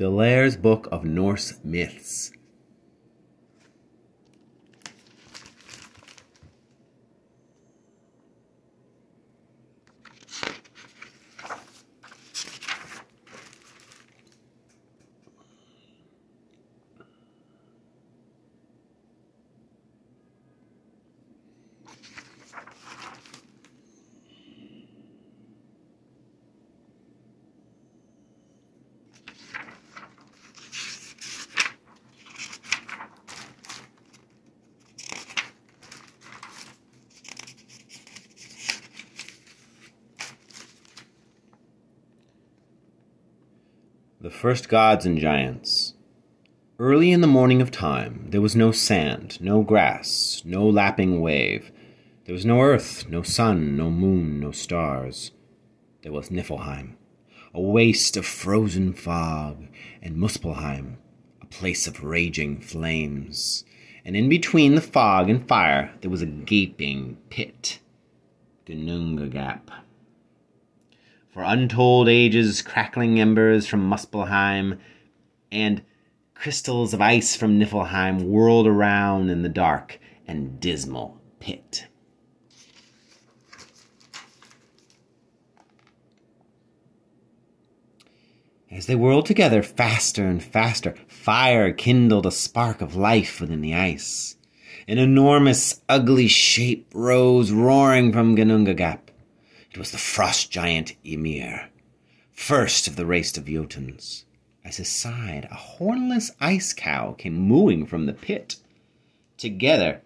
Delaire's Book of Norse Myths. The First Gods and Giants. Early in the morning of time, there was no sand, no grass, no lapping wave. There was no earth, no sun, no moon, no stars. There was Niflheim, a waste of frozen fog, and Muspelheim, a place of raging flames. And in between the fog and fire, there was a gaping pit, Ginnungagap. For untold ages, crackling embers from Muspelheim and crystals of ice from Niflheim whirled around in the dark and dismal pit. As they whirled together faster and faster, fire kindled a spark of life within the ice. An enormous, ugly shape rose roaring from Ginnungagap. It was the frost giant Ymir, first of the race of Jotuns. At his side, a hornless ice cow came mooing from the pit. Together,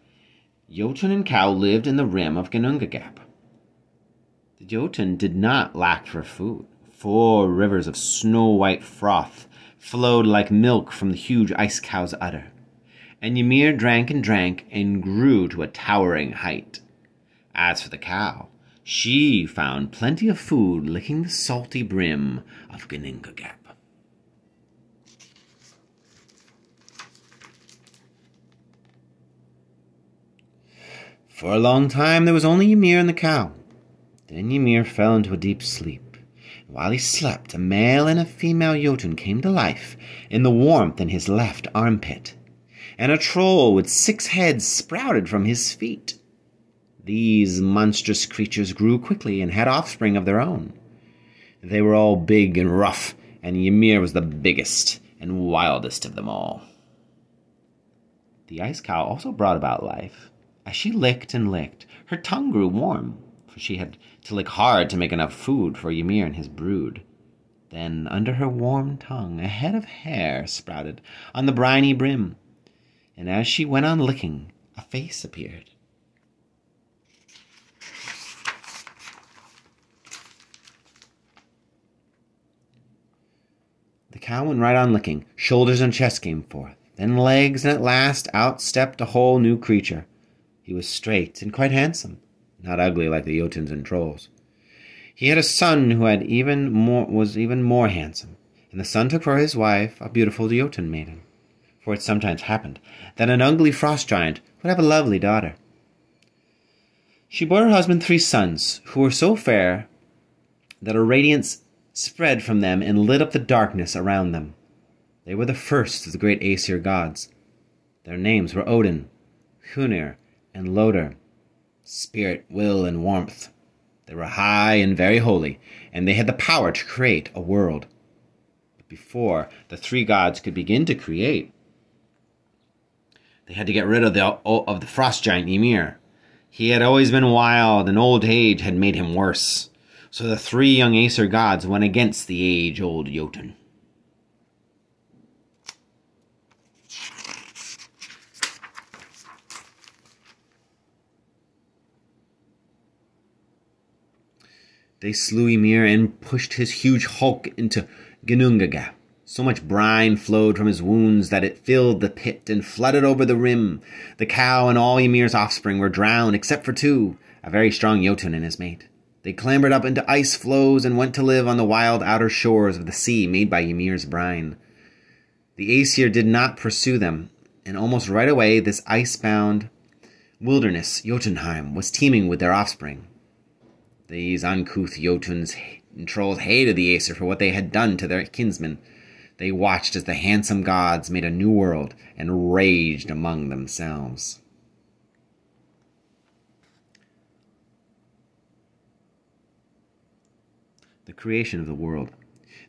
Jotun and cow lived in the rim of Ginnungagap. The Jotun did not lack for food. 4 rivers of snow-white froth flowed like milk from the huge ice cow's udder. And Ymir drank and grew to a towering height. As for the cow, she found plenty of food licking the salty brim of Ginnungagap. For a long time there was only Ymir and the cow. Then Ymir fell into a deep sleep. While he slept, a male and a female Jotun came to life in the warmth in his left armpit, and a troll with 6 heads sprouted from his feet. These monstrous creatures grew quickly and had offspring of their own. They were all big and rough, and Ymir was the biggest and wildest of them all. The ice cow also brought about life. As she licked and licked, her tongue grew warm, for she had to lick hard to make enough food for Ymir and his brood. Then, under her warm tongue, a head of hair sprouted on the briny brim, and as she went on licking, a face appeared. The cow went right on licking. Shoulders and chest came forth, then legs, and at last out stepped a whole new creature. He was straight and quite handsome, not ugly like the Jotuns and trolls. He had a son who was even more handsome, and the son took for his wife a beautiful Jotun maiden. For it sometimes happened that an ugly frost giant would have a lovely daughter. She bore her husband 3 sons, who were so fair that a radiance spread from them and lit up the darkness around them. They were the first of the great Aesir gods. Their names were Odin, Hunir, and Loder, spirit, will, and warmth. They were high and very holy, and they had the power to create a world. But before the 3 gods could begin to create, they had to get rid of the frost giant Ymir. He had always been wild, and old age had made him worse. So the 3 young Aesir gods went against the age-old Jotun. They slew Ymir and pushed his huge hulk into Ginnungagap. So much brine flowed from his wounds that it filled the pit and flooded over the rim. The cow and all Ymir's offspring were drowned except for 2, a very strong Jotun and his mate. They clambered up into ice floes and went to live on the wild outer shores of the sea made by Ymir's brine. The Aesir did not pursue them, and almost right away this ice-bound wilderness, Jotunheim, was teeming with their offspring. These uncouth Jotuns and trolls hated the Aesir for what they had done to their kinsmen, They watched as the handsome gods made a new world and raged among themselves. The creation of the world.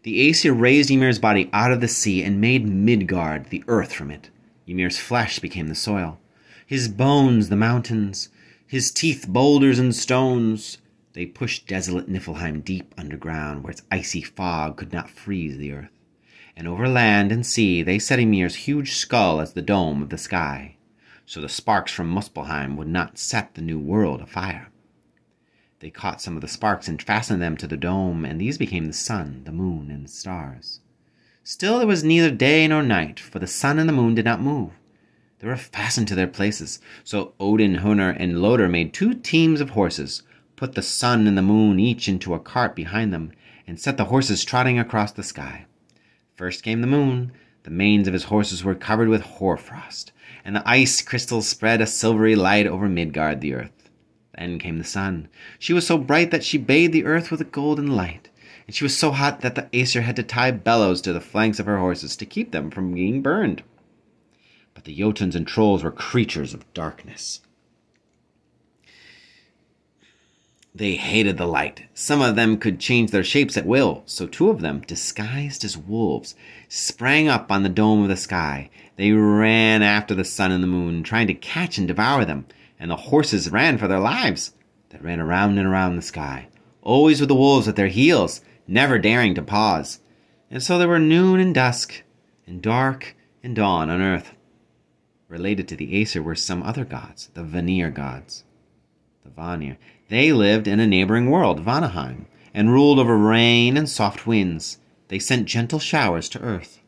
The Aesir raised Ymir's body out of the sea and made Midgard, the earth, from it. Ymir's flesh became the soil, his bones the mountains, his teeth boulders and stones. They pushed desolate Niflheim deep underground, where its icy fog could not freeze the earth. And over land and sea they set Ymir's huge skull as the dome of the sky, so the sparks from Muspelheim would not set the new world afire. They caught some of the sparks and fastened them to the dome, and these became the sun, the moon, and the stars. Still there was neither day nor night, for the sun and the moon did not move. They were fastened to their places. So Odin, Hoenir, and Loder made 2 teams of horses, put the sun and the moon each into a cart behind them, and set the horses trotting across the sky. First came the moon. The manes of his horses were covered with hoarfrost, and the ice crystals spread a silvery light over Midgard, the earth. Then came the sun. She was so bright that she bathed the earth with a golden light, and she was so hot that the Aesir had to tie bellows to the flanks of her horses to keep them from being burned. But the Jotuns and Trolls were creatures of darkness. They hated the light. Some of them could change their shapes at will, so 2 of them, disguised as wolves, sprang up on the dome of the sky. They ran after the sun and the moon, trying to catch and devour them, and the horses ran for their lives. They ran around and around the sky, always with the wolves at their heels, never daring to pause. And so there were noon and dusk, and dark and dawn on earth. Related to the Aesir were some other gods, the Vanir gods. The Vanir. They lived in a neighboring world, Vanaheim, and ruled over rain and soft winds. They sent gentle showers to earth.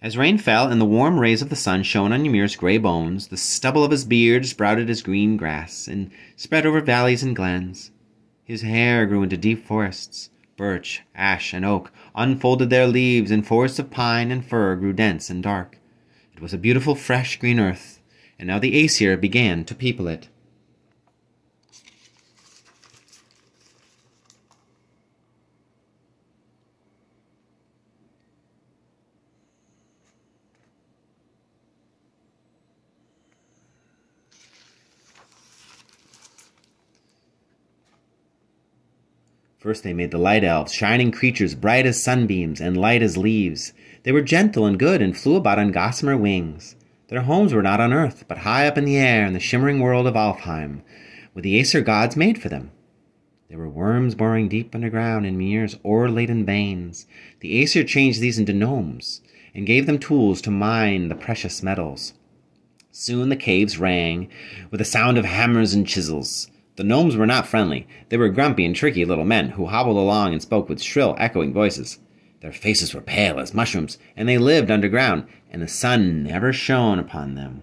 As rain fell and the warm rays of the sun shone on Ymir's grey bones, the stubble of his beard sprouted as green grass and spread over valleys and glens. His hair grew into deep forests. Birch, ash, and oak unfolded their leaves, and forests of pine and fir grew dense and dark. It was a beautiful, fresh, green earth, and now the Aesir began to people it. First they made the light elves, shining creatures bright as sunbeams and light as leaves. They were gentle and good and flew about on gossamer wings. Their homes were not on earth, but high up in the air in the shimmering world of Alfheim, where the Aesir gods made for them. There were worms boring deep underground in Mir's ore-laden veins. The Aesir changed these into gnomes and gave them tools to mine the precious metals. Soon the caves rang with the sound of hammers and chisels. The gnomes were not friendly. They were grumpy and tricky little men who hobbled along and spoke with shrill, echoing voices. Their faces were pale as mushrooms, and they lived underground, and the sun never shone upon them.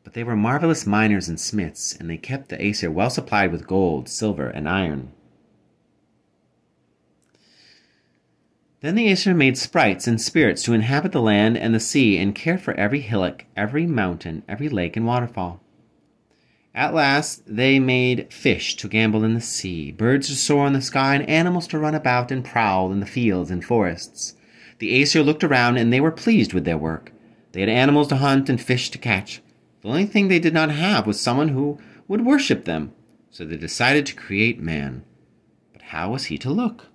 But they were marvelous miners and smiths, and they kept the Aesir well supplied with gold, silver, and iron. Then the Aesir made sprites and spirits to inhabit the land and the sea, and cared for every hillock, every mountain, every lake and waterfall. At last they made fish to gambol in the sea, birds to soar in the sky, and animals to run about and prowl in the fields and forests. The Aesir looked around, and they were pleased with their work. They had animals to hunt and fish to catch. The only thing they did not have was someone who would worship them, so they decided to create man. But how was he to look?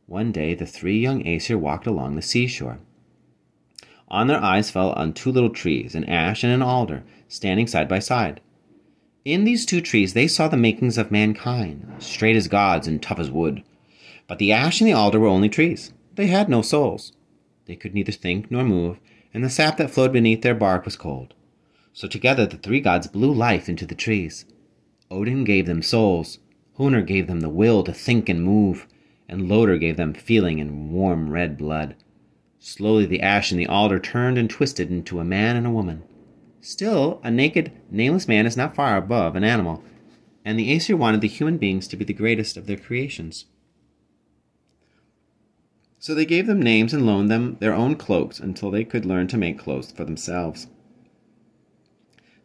One day the 3 young Aesir walked along the seashore. On their eyes fell on 2 little trees, an ash and an alder, standing side by side. In these 2 trees they saw the makings of mankind, straight as gods and tough as wood. But the ash and the alder were only trees. They had no souls. They could neither think nor move, and the sap that flowed beneath their bark was cold. So together the 3 gods blew life into the trees. Odin gave them souls, Hoenir gave them the will to think and move, and Loder gave them feeling and warm red blood. Slowly the ash and the alder turned and twisted into a man and a woman. Still, a naked, nameless man is not far above an animal, and the Aesir wanted the human beings to be the greatest of their creations. So they gave them names and loaned them their own cloaks until they could learn to make clothes for themselves.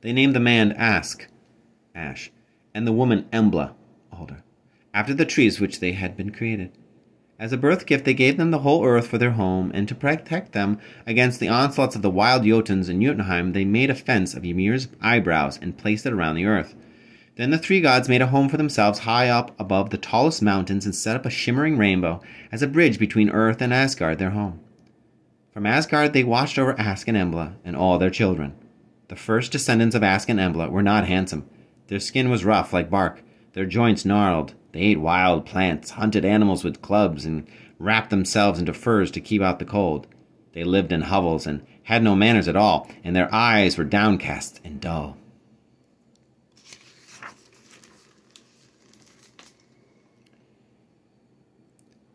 They named the man Ash, and the woman Embla, Alder, after the trees which they had been created. As a birth gift they gave them the whole earth for their home, and to protect them against the onslaughts of the wild Jotuns in Jotunheim, they made a fence of Ymir's eyebrows and placed it around the earth. Then the three gods made a home for themselves high up above the tallest mountains and set up a shimmering rainbow as a bridge between Earth and Asgard, their home. From Asgard they watched over Ask and Embla and all their children. The first descendants of Ask and Embla were not handsome. Their skin was rough like bark, their joints gnarled. They ate wild plants, hunted animals with clubs, and wrapped themselves into furs to keep out the cold. They lived in hovels and had no manners at all, and their eyes were downcast and dull.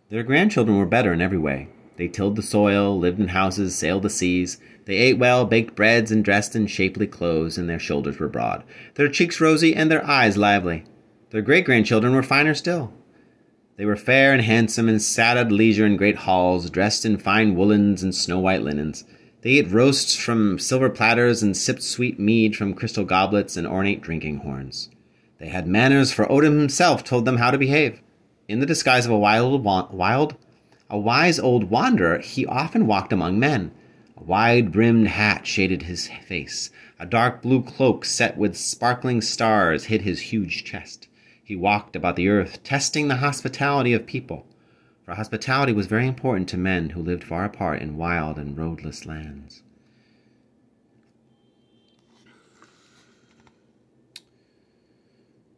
Their grandchildren were better in every way. They tilled the soil, lived in houses, sailed the seas. They ate well, baked breads, and dressed in shapely clothes, and their shoulders were broad, their cheeks rosy, and their eyes lively. Their great-grandchildren were finer still. They were fair and handsome, and sat at leisure in great halls, dressed in fine woolens and snow-white linens. They ate roasts from silver platters, and sipped sweet mead from crystal goblets and ornate drinking horns. They had manners, for Odin himself told them how to behave. In the disguise of a wise old wanderer, he often walked among men. A wide-brimmed hat shaded his face. A dark blue cloak set with sparkling stars hid his huge chest. He walked about the earth, testing the hospitality of people, for hospitality was very important to men who lived far apart in wild and roadless lands.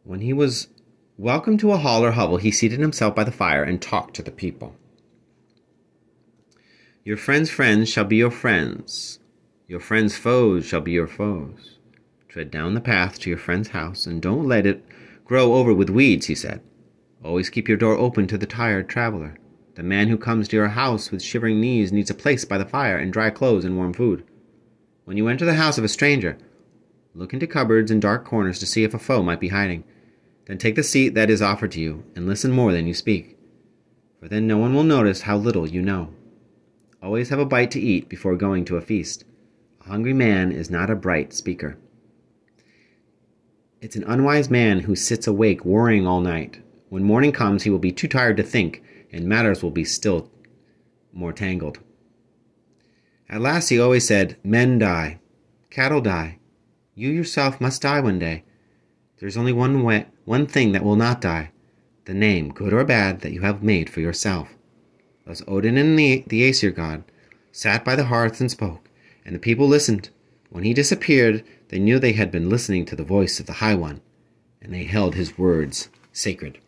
When he was welcome to a hall or hovel, he seated himself by the fire and talked to the people. Your friends' friends shall be your friends. Your friends' foes shall be your foes. Tread down the path to your friend's house, and don't let it grow over with weeds, he said. Always keep your door open to the tired traveler. The man who comes to your house with shivering knees needs a place by the fire and dry clothes and warm food. When you enter the house of a stranger, look into cupboards and dark corners to see if a foe might be hiding. Then take the seat that is offered to you, and listen more than you speak, for then no one will notice how little you know. Always have a bite to eat before going to a feast. A hungry man is not a bright speaker. It's an unwise man who sits awake worrying all night. When morning comes, he will be too tired to think, and matters will be still more tangled. At last he always said, men die, cattle die. You yourself must die one day. There's only one thing that will not die, the name, good or bad, that you have made for yourself. Thus Odin and the Aesir god sat by the hearth and spoke, and the people listened. When he disappeared, they knew they had been listening to the voice of the High One, and they held his words sacred.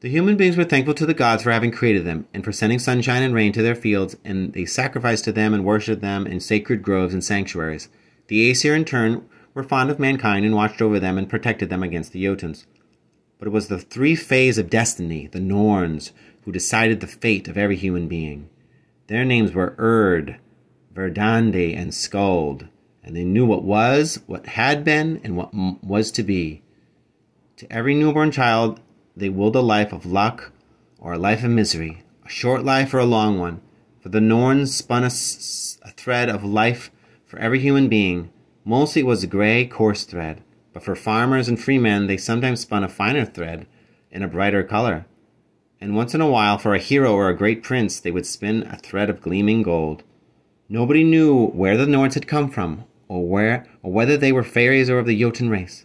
The human beings were thankful to the gods for having created them, and for sending sunshine and rain to their fields, and they sacrificed to them and worshipped them in sacred groves and sanctuaries. The Aesir, in turn, were fond of mankind and watched over them and protected them against the Jotuns. But it was the three Fays of destiny, the Norns, who decided the fate of every human being. Their names were Erd, Verdandi, and Skuld, and they knew what was, what had been, and what was to be. To every newborn child, they willed a life of luck or a life of misery, a short life or a long one. For the Norns spun a thread of life for every human being. Mostly it was a gray, coarse thread, but for farmers and freemen they sometimes spun a finer thread in a brighter color. And once in a while, for a hero or a great prince, they would spin a thread of gleaming gold. Nobody knew where the Norns had come from, or whether they were fairies or of the Jotun race.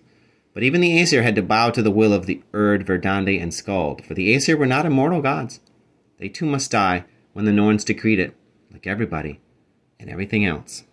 But even the Aesir had to bow to the will of the Erd, Verdandi, and Skuld, for the Aesir were not immortal gods. They too must die when the Norns decreed it, like everybody and everything else.